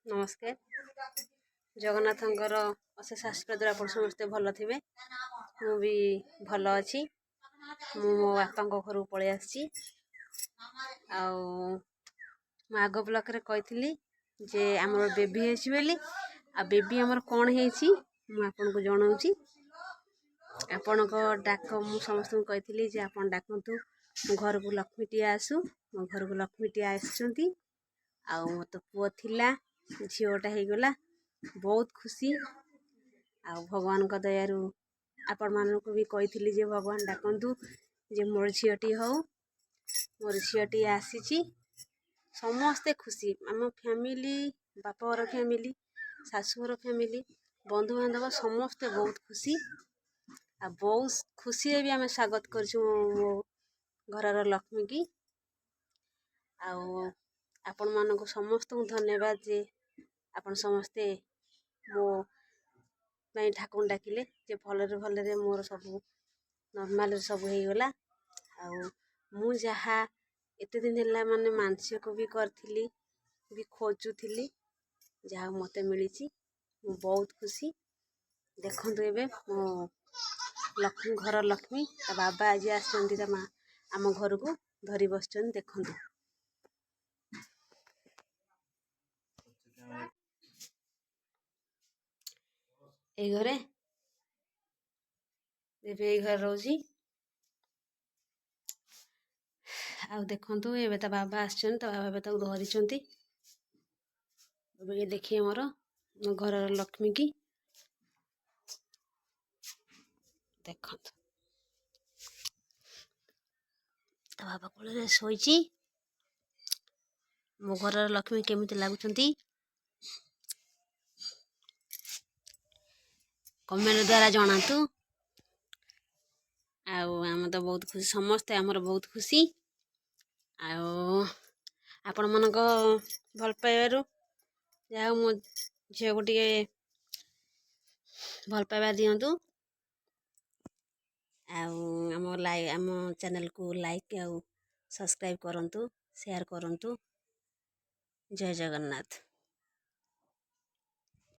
नमस्कार। जगन्नाथंकर अशेष आशीर्वाद आप समस्ते भल थे। मु भी भल अच्छी। मो बापा घर पलि आसी आग ब्लक रे कही जे आमर बेबी है आ बेबी आमर कौन है आपन को जनाऊँगी। आपण को डाक मु समस्त कही जे आप डाकतु मो घर को लक्ष्मी टी आसू। मो घर को लक्ष्मी टी आसुँच आ मत पुआ थिला झीवटा हो गला बहुत खुशी। आ भगवान का दयारु आपण मानक भी कही जे भगवान डाकतु जे मोर झीटी हो मोर झीटी आसी समस्ते खुशी। आम फैमिली बापर फैमिली शाशुर फैमिली बंधु बांधव समस्ते बहुत खुशी। आ बहुत खुशी भी आम स्वागत कर घर लक्ष्मी की। आपण मानक समस्त धन्यवाद जे आपण समस्ते मो ठाकुर डाकिले जे भलरे भलरे मोर सब नॉर्मल सब हो गला। मु जहा एते दिन है माने मानसिक भी करी भी खोजुली जहाँ मते मिली बहुत खुशी। देखु एबे मो लक्ष्मी घर लक्ष्मी बाबा आज आम घर को धरी बस देखु। ए घरे ए घर रोजी आ देखु एबे ता बाबा आछन ता बाबा ताको धरिचंती। ये देखिए मोर घर लक्ष्मी की देखो ता बाबा कोले शोइची। मो घर लक्ष्मी केमिति लागुचंती कमेंट द्वारा जनातु। आम तो बहुत खुशी समस्ते आमर बहुत खुशी। आपण मन भल पाइबारु जहाँ मो झील को टे भल पाइबा दिंतु। आम चैनल को लाइक सब्सक्राइब करंतु शेयर करंतु। जय जगन्नाथ।